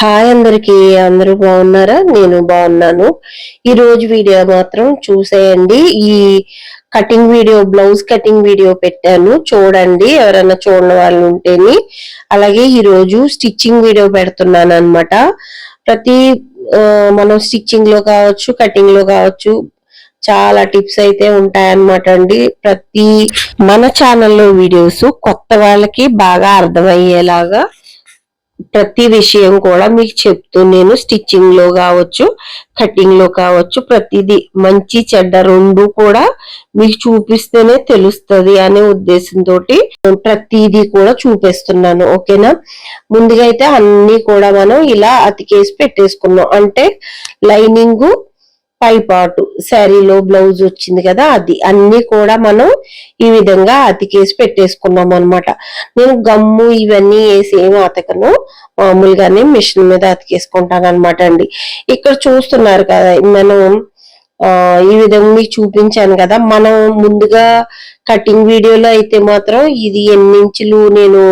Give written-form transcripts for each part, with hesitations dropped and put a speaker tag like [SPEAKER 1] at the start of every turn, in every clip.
[SPEAKER 1] Hi అందరికి, అందరూ బాగున్నారా? నేను బాగున్నాను. ఈ రోజు వీడియో మాత్రం చూసేయండి. ఈ cutting video, blouse cutting video పెట్టాను, చూడండి ఎవరైనా చూడని వాళ్ళు ఉంటేని. అలాగే ఈ రోజు స్టిచ్చింగ్ వీడియో పెడుతున్నాను అన్నమాట. ప్రతి మనం స్టిచ్చింగ్ లో కావచ్చు, కటింగ్ లో కావచ్చు, చాలా టిప్స్ అయితే ఉంటాయన్నమాట అండి. ప్రతి మన ఛానల్లో వీడియోస్ కొత్త వాళ్ళకి బాగా అర్థమయ్యేలాగా ప్రతి విషయం కూడా మీకు చెప్తూ, నేను స్టిచ్చింగ్ లో కావచ్చు, కటింగ్ లో కావచ్చు, ప్రతిదీ మంచి చెడ్డ రెండు కూడా మీకు చూపిస్తేనే తెలుస్తుంది అనే ఉద్దేశంతో ప్రతిదీ కూడా చూపిస్తున్నాను. ఓకేనా? ముందుగా అయితే అన్ని కూడా మనం ఇలా అతికేసి పెట్టేసుకున్నాం. అంటే లైనింగ్, పై పాటు శారీలో బ్లౌజ్ వచ్చింది కదా, అది అన్ని కూడా మనం ఈ విధంగా అతికేసి పెట్టేసుకున్నాం అనమాట. నేను గమ్ము ఇవన్నీ వేసి ఏమి అతకను, మామూలుగానే మిషన్ మీద అతికేసుకుంటాను అనమాట అండి. ఇక్కడ చూస్తున్నారు కదా, మనం ఈ విధంగా మీకు చూపించాను కదా. మనం ముందుగా కటింగ్ వీడియోలో అయితే మాత్రం ఇది ఎన్నించులు నేను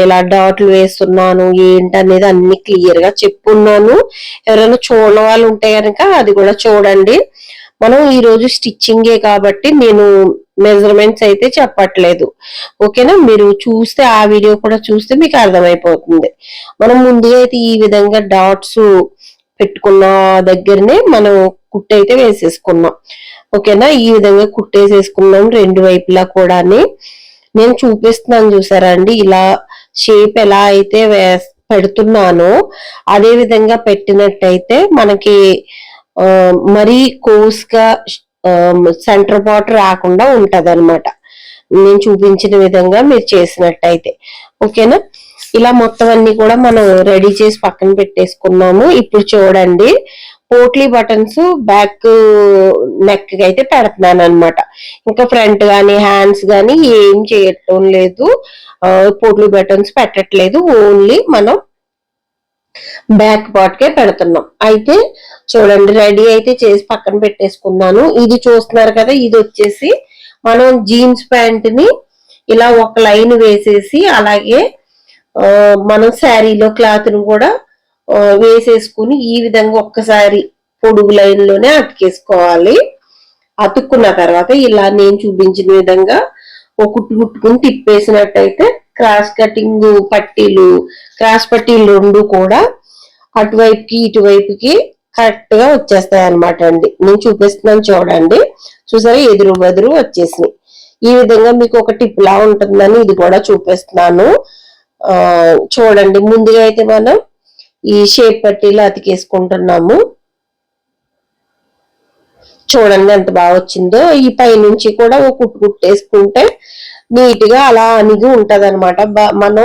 [SPEAKER 1] ఇలా డాట్లు వేస్తున్నాను ఏంటనేది అన్ని క్లియర్ గా చెప్పున్నాను. ఎవరైనా చూడని వాళ్ళు ఉంటే కనుక అది కూడా చూడండి. మనం ఈ రోజు స్టిచ్చింగే కాబట్టి నేను మెజర్మెంట్స్ అయితే చెప్పట్లేదు. ఓకేనా? మీరు చూస్తే ఆ వీడియో కూడా చూస్తే మీకు అర్థమైపోతుంది. మనం ముందుగా అయితే ఈ విధంగా డాట్స్ పెట్టుకున్న దగ్గరనే మనం కుట్టు అయితే వేసేసుకున్నాం. ఓకేనా? ఈ విధంగా కుట్టేసేసుకున్నాం రెండు వైపులా కూడా. నేను చూపిస్తున్నాను చూసారా అండి, ఇలా షేప్ ఎలా అయితే పెడుతున్నానో అదే విధంగా పెట్టినట్టయితే మనకి మరీ కోర్స్గా సెంటర్ పార్ట్ రాకుండా ఉంటది అనమాట. నేను చూపించిన విధంగా మీరు చేసినట్టయితే. ఓకేనా? ఇలా మొత్తం అన్ని కూడా మనం రెడీ చేసి పక్కన పెట్టేసుకున్నాము. ఇప్పుడు చూడండి, పోట్లీ బటన్స్ బ్యాక్ నెక్ కి అయితే పెడుతున్నాను అనమాట. ఇంకా ఫ్రంట్ గానీ హ్యాండ్స్ గానీ ఏం చేయటం లేదు, పోట్లీ బటన్స్ పెట్టట్లేదు. ఓన్లీ మనం బ్యాక్ పార్ట్ కే పెడుతున్నాం. అయితే చూడండి, రెడీ అయితే చేసి పక్కన పెట్టేసుకున్నాను. ఇది చూస్తున్నారు కదా, ఇది వచ్చేసి మనం జీన్స్ ప్యాంట్ ని ఇలా ఒక లైన్ వేసేసి, అలాగే మనం శారీలో క్లాత్ ను కూడా వేసేసుకుని ఈ విధంగా ఒక్కసారి పొడుగు లైన్ లోనే అతికేసుకోవాలి. అతుక్కున్న తర్వాత ఇలా నేను చూపించిన విధంగా ఒక కుట్టు కుట్టుకుని తిప్పేసినట్టయితే క్రాస్ కటింగ్ పట్టీలు, క్రాస్ పట్టీలు రెండు కూడా అటువైపుకి ఇటువైపుకి కరెక్ట్ గా వచ్చేస్తాయి అనమాట అండి. నేను చూపిస్తున్నాను చూడండి. చూసారా, ఎదురు బెదురు వచ్చేసినాయి. ఈ విధంగా మీకు ఒక టిప్ లా ఉంటుందని ఇది కూడా చూపిస్తున్నాను. చూడండి, ముందుగా అయితే మనం ఈ షేప్ పట్టీలు అతికేసుకుంటున్నాము. చూడండి ఎంత బాగా వచ్చిందో. ఈ పై నుంచి కూడా ఒక కుట్టు కుట్టేసుకుంటే నీట్ గా అలా అనిగి ఉంటది అనమాట. మనం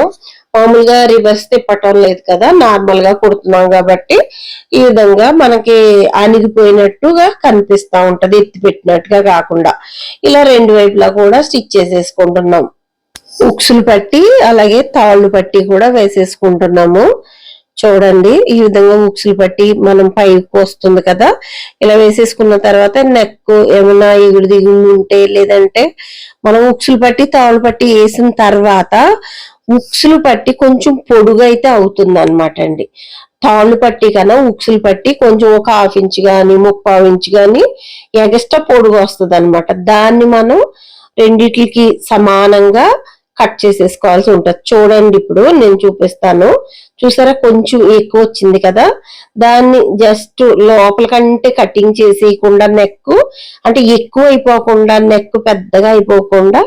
[SPEAKER 1] మామూలుగా రివర్స్ తిప్పటం లేదు కదా, నార్మల్ గా కుడుతున్నాం కాబట్టి ఈ విధంగా మనకి అనిగిపోయినట్టుగా కనిపిస్తా ఉంటది, ఎత్తి పెట్టినట్టుగా కాకుండా. ఇలా రెండు వైపులా కూడా స్టిచ్ చేసేసుకుంటున్నాం. ఉక్సులు పట్టి అలాగే తాళ్ళు పట్టి కూడా వేసేసుకుంటున్నాము. చూడండి, ఈ విధంగా ఉక్సులు పట్టి మనం పైకి వస్తుంది కదా, ఇలా వేసేసుకున్న తర్వాత నెక్ ఏమైనా ఎగుడు దిగుడు ఉంటే, లేదంటే మనం ఉక్సులు పట్టి తాళ్ళు పట్టి వేసిన తర్వాత ఉక్సులు పట్టి కొంచెం పొడుగు అయితే అవుతుంది అనమాట అండి. తాళ్ళు పట్టి కన్నా ఉక్సులు పట్టి కొంచెం ఒక 1/2 ఇంచ్ గాని 3/4 ఇంచ్ గాని ఎగస్ట్రా పొడుగు వస్తుంది అనమాట. దాన్ని మనం రెండిట్లకి సమానంగా కట్ చేసేసుకోవాల్సి ఉంటుంది. చూడండి, ఇప్పుడు నేను చూపిస్తాను. చూసారా, కొంచెం ఎక్కువ వచ్చింది కదా, దాన్ని జస్ట్ లోపల కంటే కటింగ్ చేసేయకుండా నెక్ అంటే ఎక్కువ అయిపోకుండా, నెక్ పెద్దగా అయిపోకుండా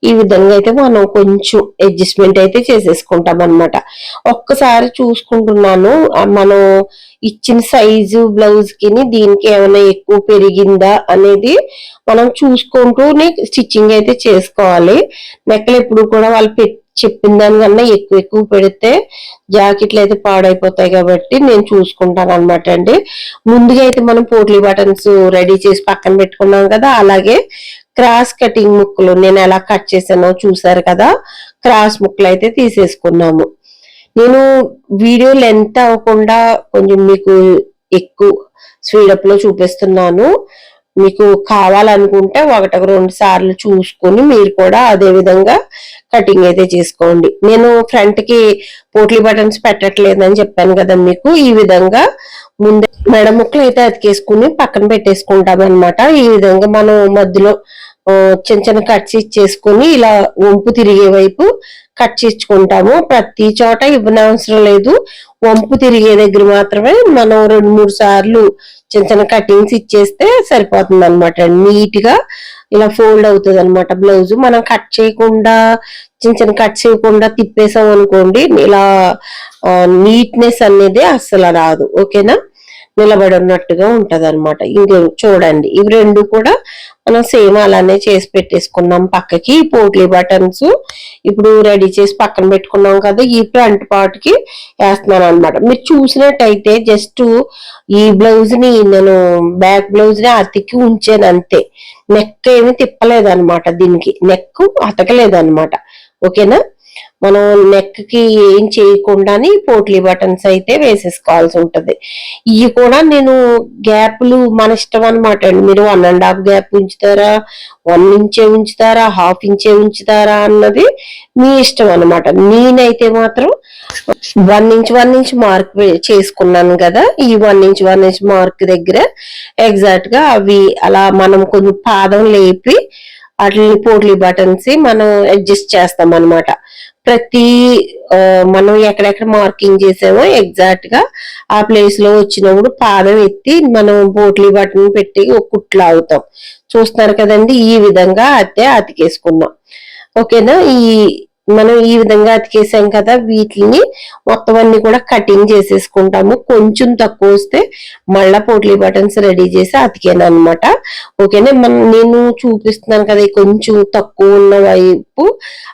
[SPEAKER 1] ఈ విధంగా అయితే మనం కొంచెం అడ్జస్ట్మెంట్ అయితే చేసేసుకుంటాం అనమాట. ఒక్కసారి చూసుకుంటున్నాను, మనం ఇచ్చిన సైజు బ్లౌజ్ కి దీనికి ఏమైనా ఎక్కువ పెరిగిందా అనేది మనం చూసుకుంటూనే స్టిచ్చింగ్ అయితే చేసుకోవాలి. నెక్కలు ఎప్పుడు కూడా వాళ్ళు చెప్పిన దానికన్నా ఎక్కువ పెడితే జాకెట్లు అయితే పాడైపోతాయి కాబట్టి నేను చూసుకుంటాను అనమాట అండి. ముందుగా అయితే మనం పోట్లీ బటన్స్ రెడీ చేసి పక్కన పెట్టుకున్నాం కదా, అలాగే క్రాస్ కటింగ్ ముక్కలు నేను ఎలా కట్ చేసానో చూసారు కదా, క్రాస్ ముక్కలు అయితే తీసేసుకున్నాము. నేను వీడియో లెంత్ అవ్వకుండా కొంచెం మీకు ఎక్కువ స్పీడప్ లో చూపిస్తున్నాను. మీకు కావాలనుకుంటే 1-2 సార్లు చూసుకొని మీరు కూడా అదే విధంగా కటింగ్ అయితే చేసుకోండి. నేను ఫ్రంట్ కి పోట్లీ బటన్స్ పెట్టట్లేదని చెప్పాను కదా మీకు. ఈ విధంగా ముందే మెడ ముక్కలు అయితే అతికేసుకుని పక్కన పెట్టేసుకుంటాం అనమాట. ఈ విధంగా మనం మధ్యలో చిన్న చిన్న కట్స్ ఇచ్చేసుకుని ఇలా వంపు తిరిగే వైపు కట్ చేసుకుంటాము. ప్రతి చోట ఇవ్వనవసరం లేదు, వంపు తిరిగే దగ్గర మాత్రమే మనం 2-3 సార్లు చిన్న చిన్న కటింగ్స్ ఇచ్చేస్తే సరిపోతుంది అనమాట. నీట్ గా ఇలా ఫోల్డ్ అవుతుంది అనమాట బ్లౌజ్. మనం కట్ చేయకుండా చిన్న చిన్న కట్ చేయకుండా తిప్పేసాం అనుకోండి, ఇలా నీట్నెస్ అనేది అస్సలు రాదు. ఓకేనా, నిలబడి ఉన్నట్టుగా ఉంటది అనమాట. ఇంక చూడండి, ఇవి రెండు కూడా మనం సేమ్ అలానే చేసి పెట్టేసుకున్నాం పక్కకి. పోట్లీ బటన్స్ ఇప్పుడు రెడీ చేసి పక్కన పెట్టుకున్నాం కదా, ఈ ఫ్రంట్ పార్ట్ కి వేస్తున్నాను అనమాట. మీరు చూసినట్టయితే జస్ట్ ఈ బ్లౌజ్ ని నేను బ్యాక్ బ్లౌజ్ ని అతికి ఉంచాను అంతే. నెక్ ఏమి తిప్పలేదు అనమాట, దీనికి నెక్ అతకలేదు అనమాట. ఓకేనా, మనం నెక్ కి ఏం చేయకుండానే పోట్లీ బటన్స్ అయితే వేసేసుకోవాల్సి ఉంటది. ఇవి కూడా నేను గ్యాప్లు మన ఇష్టం అనమాట అండి. మీరు 1.5 గ్యాప్ ఉంచుతారా, 1 ఇంచే ఉంచుతారా, 1/2 ఇంచే ఉంచుతారా అన్నది మీ ఇష్టం అనమాట. నేనైతే మాత్రం 1 ఇంచ్ మార్క్ చేసుకున్నాను కదా, ఈ 1 ఇంచ్ మార్క్ దగ్గర ఎగ్జాక్ట్ గా అవి అలా మనం కొంచెం పాదం లేపి వాటిని పోట్లీ బటన్స్ మనం అడ్జస్ట్ చేస్తాం అనమాట. ప్రతి మనం ఎక్కడెక్కడ మార్కింగ్ చేసామో ఎగ్జాక్ట్ గా ఆ ప్లేస్ లో వచ్చినప్పుడు పాదం ఎత్తి మనం పోట్లీ బటన్ పెట్టి ఒక కుట్లు అవుతాం. చూస్తున్నారు కదండి, ఈ విధంగా అతికేసుకున్నాం. ఓకేనా, మనం ఈ విధంగా అతికేసాం కదా, వీటిని మొత్తం అన్ని కూడా కటింగ్ చేసేసుకుంటాము. కొంచెం తక్కువ వస్తే మళ్ళా పోట్లీ బటన్స్ రెడీ చేసి అతికాను అనమాట. ఓకేనా, నేను చూపిస్తున్నాను కదా, కొంచెం తక్కువ ఉన్న వైపు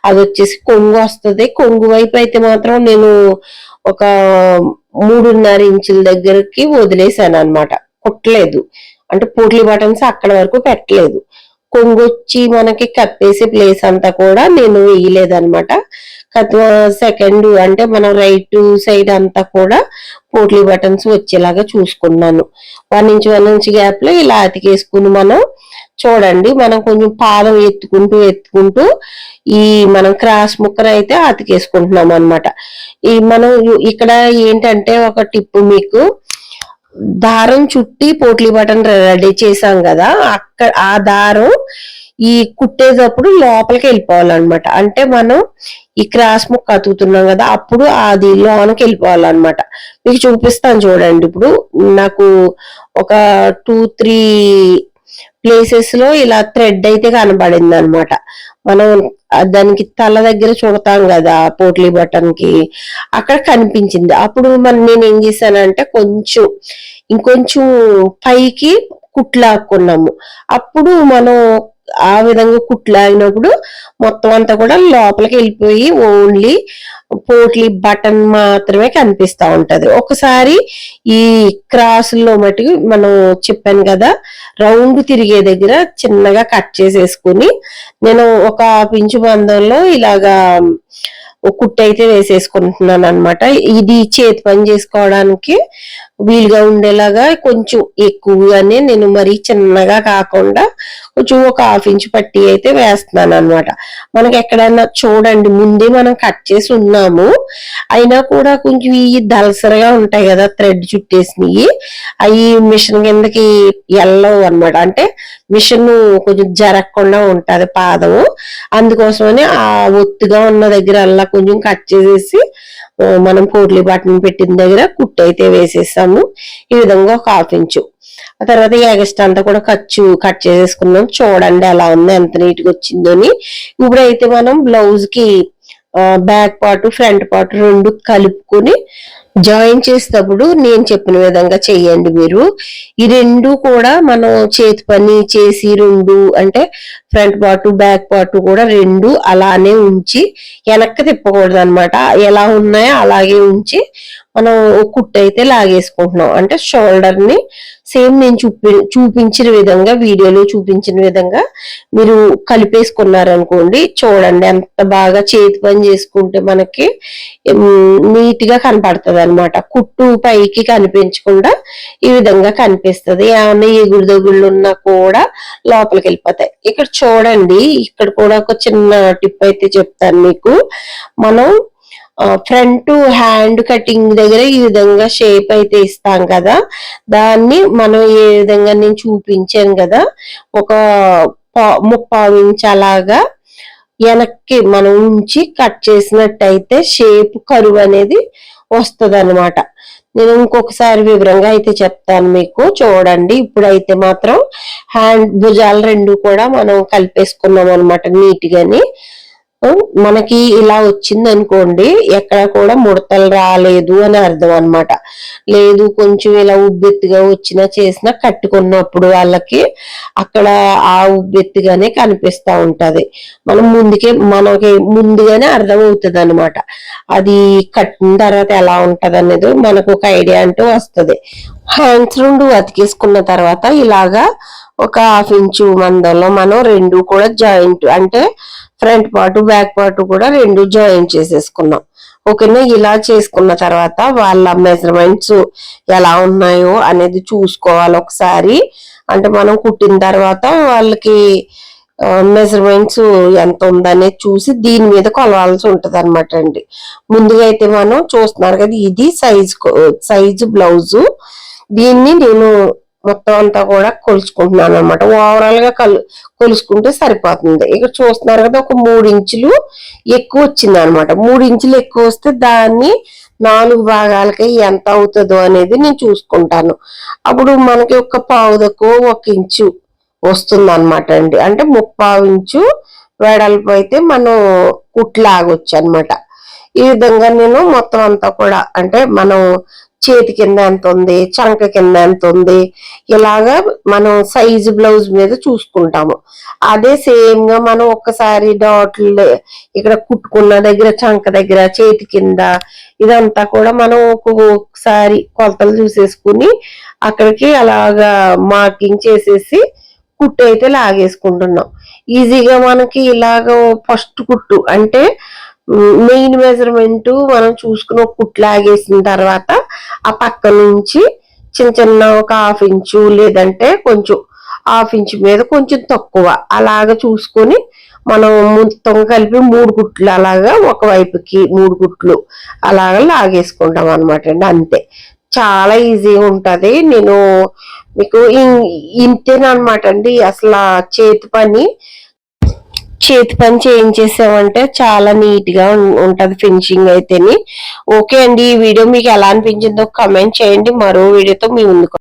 [SPEAKER 1] అది వచ్చేసి కొంగు వస్తుంది. కొంగు వైపు అయితే మాత్రం నేను ఒక 3.5 ఇంచుల దగ్గరకి వదిలేసాను అనమాట, కుట్టలేదు. అంటే పోట్లీ బటన్స్ అక్కడ వరకు పెట్టలేదు. కొంగొచ్చి మనకి కప్పేసే ప్లేస్ అంతా కూడా నేను వేయలేదనమాట. సెకండ్ అంటే మనం రైట్ సైడ్ అంతా కూడా పోట్లీ బటన్స్ వచ్చేలాగా చూసుకున్నాను. 1 ఇంచ్ గ్యాప్ లో ఇలా అతికేసుకుని మనం చూడండి, మనం కొంచెం పాదం ఎత్తుకుంటూ ఈ మనం క్రాస్ ముక్కను అయితే అతికేసుకుంటున్నాం అనమాట. మనం ఇక్కడ ఏంటంటే ఒక టిప్ మీకు, దారం చుట్టి పోట్లీ బటన్ రెడీ చేసాం కదా, అక్కడ ఆ దారం ఈ కుట్టేటప్పుడు లోపలికి వెళ్ళిపోవాలన్నమాట. అంటే మనం ఈ క్రాస్ ముక్క అతుకుతున్నాం కదా, అప్పుడు అది లోనకి వెళ్ళిపోవాలన్నమాట. మీకు చూపిస్తాను చూడండి. ఇప్పుడు నాకు ఒక 2-3 ప్లేసెస్ లో ఇలా థ్రెడ్ అయితే కనబడింది అనమాట. మనం దానికి తల దగ్గర చూడతాం కదా పోట్లీ బటన్ కి, అక్కడ కనిపించింది. అప్పుడు నేను ఏం చేశానంటే ఇంకొంచెం పైకి కుట్లాక్కున్నాము. అప్పుడు మనం ఆ విధంగా కుట్లాగినప్పుడు మొత్తం అంతా కూడా లోపలికి వెళ్ళిపోయి ఓన్లీ పోట్లీ బటన్ మాత్రమే కనిపిస్తా ఉంటది. ఒకసారి ఈ క్రాస్ లో మటుకు మనం చెప్పాను కదా, రౌండ్ తిరిగే దగ్గర చిన్నగా కట్ చేసేసుకుని నేను ఒక పించు బంధంలో ఇలాగా కుట్టు అయితే వేసేసుకుంటున్నాను అనమాట. ఇది చేతి పని చేసుకోవడానికి వీలుగా ఉండేలాగా కొంచెం ఎక్కువగానే, నేను మరీ చిన్నగా కాకుండా కొంచెం ఒక 1/2 ఇంచ్ పట్టి అయితే వేస్తున్నాను అనమాట. మనకి ఎక్కడైనా చూడండి, ముందే మనం కట్ చేసి ఉన్నాము, అయినా కూడా కొంచెం ఈ దలసరగా ఉంటాయి కదా థ్రెడ్ చుట్టేసినవి, అవి మిషన్ కిందకి వెళ్ళవు అనమాట. అంటే మిషన్ కొంచెం జరగకుండా ఉంటది పాదము, అందుకోసమని ఆ ఒత్తుగా ఉన్న దగ్గర అలా కొంచెం కట్ చేసేసి మనం పోట్లీ బటన్ పెట్టిన దగ్గర కుట్టు అయితే వేసేసాము. ఈ విధంగా ఒక 1/2 ఇంచు. ఆ తర్వాత ఎగస్ట్ అంతా కూడా కట్ చేసేసుకున్నాం. చూడండి ఎలా ఉందో, ఎంత నీట్ గా వచ్చిందో అని. ఇప్పుడైతే మనం బ్లౌజ్ కి బ్యాక్ పార్ట్ ఫ్రంట్ పార్ట్ రెండు కలుపుకొని జాయిన్ చేసేటప్పుడు నేను చెప్పిన విధంగా చెయ్యండి మీరు. ఈ రెండు కూడా మనం చేతి పని చేసి రెండు అంటే ఫ్రంట్ పార్ట్ బ్యాక్ పార్ట్ కూడా రెండు అలానే ఉంచి వెనక్కి తిప్పకూడదు అనమాట. ఎలా ఉన్నాయో అలాగే ఉంచి మనం కుట్టు అయితే లాగేసుకుంటున్నాం. అంటే షోల్డర్ ని సేమ్ నేను చూపించిన విధంగా, వీడియోలో చూపించిన విధంగా మీరు కలిపేసుకున్నారనుకోండి, చూడండి ఎంత బాగా చేతి పని చేసుకుంటే మనకి నీట్ గా కనపడుతుంది అనమాట. కుట్టు పైకి కనిపించకుండా ఈ విధంగా కనిపిస్తుంది. ఏమన్నా ఎగుడు దగుళ్ళు ఉన్నా కూడా లోపలికి వెళ్ళిపోతాయి. ఇక్కడ చూడండి, ఇక్కడ కూడా ఒక చిన్న టిప్ అయితే చెప్తాను మీకు. మనం ఫ్రంట్ హ్యాండ్ కటింగ్ దగ్గర ఈ విధంగా షేప్ అయితే ఇస్తాం కదా, దాన్ని మనం ఏ విధంగా నేను చూపించాను కదా, ఒక 3/4 ఇంచ్ అలాగా వెనక్కి మనం ఉంచి కట్ చేసినట్టయితే షేప్ కరువు అనేది వస్తుంది అనమాట. నేను ఇంకొకసారి వివరంగా అయితే చెప్తాను మీకు, చూడండి. ఇప్పుడైతే మాత్రం హ్యాండ్ భుజాలు రెండు కూడా మనం కలిపేసుకున్నాం అనమాట నీట్ గాని. మనకి ఇలా వచ్చింది అనుకోండి, ఎక్కడ కూడా ముడతలు రాలేదు అని అర్థం అనమాట. లేదు కొంచెం ఇలా ఉబ్బెత్తుగా వచ్చినా చేసినా కట్టుకున్నప్పుడు వాళ్ళకి అక్కడ ఆ ఉబ్బెత్తుగానే కనిపిస్తా ఉంటది. మనకి ముందుగానే అర్థం అవుతుంది అనమాట. అది కట్టిన తర్వాత ఎలా ఉంటది అనేది మనకు ఒక ఐడియా అంటూ వస్తుంది. హ్యాండ్స్ రెండు అతికేసుకున్న తర్వాత ఇలాగా ఒక 1/2 ఇంచు మందంలో మనం రెండు కూడా జాయింట్, అంటే ఫ్రంట్ పార్ట్ బ్యాక్ పార్ట్ కూడా రెండు జాయింట్ చేసేసుకున్నాం. ఓకేనా? ఇలా చేసుకున్న తర్వాత వాళ్ళ మెజర్మెంట్స్ ఎలా ఉన్నాయో అనేది చూసుకోవాలి ఒకసారి. అంటే మనం కుట్టిన తర్వాత వాళ్ళకి మెజర్మెంట్స్ ఎంత ఉందనేది చూసి దీని మీద కొలవాల్సి ఉంటది అనమాట అండి. ముందుగా అయితే మనం చూస్తున్నారు కదా, ఇది సైజు బ్లౌజు. దీన్ని నేను మొత్తం అంతా కూడా కొలుచుకుంటున్నాను అనమాట. ఓవరాల్ గా కొలుసుకుంటే సరిపోతుంది. ఇక్కడ చూస్తున్నారు కదా, ఒక 3 ఇంచులు ఎక్కువ వచ్చింది అనమాట. 3 ఇంచులు ఎక్కువ వస్తే దాన్ని 4 భాగాలకి ఎంత అవుతుందో అనేది నేను చూసుకుంటాను. అప్పుడు మనకి ఒక 1/4 ఇంచు వస్తుంది అనమాట అండి. అంటే 3/4 ఇంచు వెడల్పు అయితే మనం కుట్లాగొచ్చు అనమాట. ఈ విధంగా నేను మొత్తం అంతా కూడా, అంటే మనం చేతి కింద ఎంత ఉంది, చంక కింద ఎంత ఉంది, ఇలాగా మనం సైజు బ్లౌజ్ మీద చూసుకుంటాము. అదే సేమ్ గా మనం ఒక్కసారి డాట్లు ఇక్కడ కుట్టుకున్న దగ్గర, చంక దగ్గర, చేతి కింద ఇదంతా కూడా మనం ఒక్కొక్కసారి కొలతలు చూసేసుకుని అక్కడికి అలాగా మార్కింగ్ చేసేసి కుట్టు అయితే లాగేసుకుంటున్నాం. ఈజీగా మనకి ఇలాగ ఫస్ట్ కుట్టు అంటే మెయిన్ మెజర్మెంట్ మనం చూసుకుని ఒక కుట్లు లాగేసిన తర్వాత ఆ పక్క నుంచి చిన్న చిన్న ఒక 1/2 ఇంచు లేదంటే కొంచెం 1/2 ఇంచు మీద కొంచెం తక్కువ అలాగ చూసుకొని మనం మొత్తం కలిపి 3 కుట్లు అలాగా ఒకవైపుకి 3 కుట్లు అలాగా లాగేసుకుంటాం అనమాట అండి. అంతే, చాలా ఈజీగా ఉంటది. నేను మీకు ఇంతేనమాట అండి. అసలు చేతి పని చేయించేసామంటే చాలా నీట్ గా ఉంటది ఫినిషింగ్ అయితేని. ఓకే అండి, ఈ వీడియో మీకు ఎలా అనిపించిందో కమెంట్ చేయండి. మరో వీడియోతో మీ ముందుకు